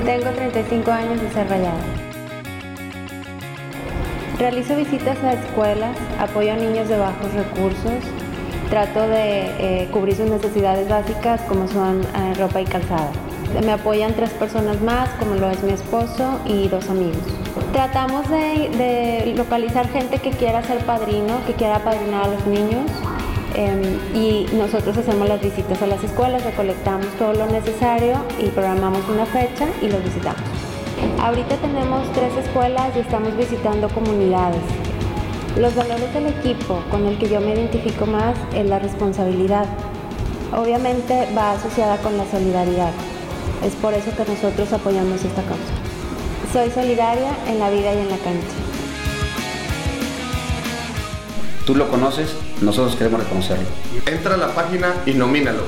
Tengo 35 años de ser rayada. Realizo visitas a escuelas, apoyo a niños de bajos recursos, trato de cubrir sus necesidades básicas como son ropa y calzado. Me apoyan 3 personas más, como lo es mi esposo y 2 amigos. Tratamos de localizar gente que quiera ser padrino, que quiera apadrinar a los niños, y nosotros hacemos las visitas a las escuelas, recolectamos todo lo necesario y programamos una fecha y los visitamos. Ahorita tenemos 3 escuelas y estamos visitando comunidades. Los valores del equipo con el que yo me identifico más es la responsabilidad. Obviamente va asociada con la solidaridad. Es por eso que nosotros apoyamos esta causa. Soy solidaria en la vida y en la cancha. Tú lo conoces, nosotros queremos reconocerlo. Entra a la página y nomínalo.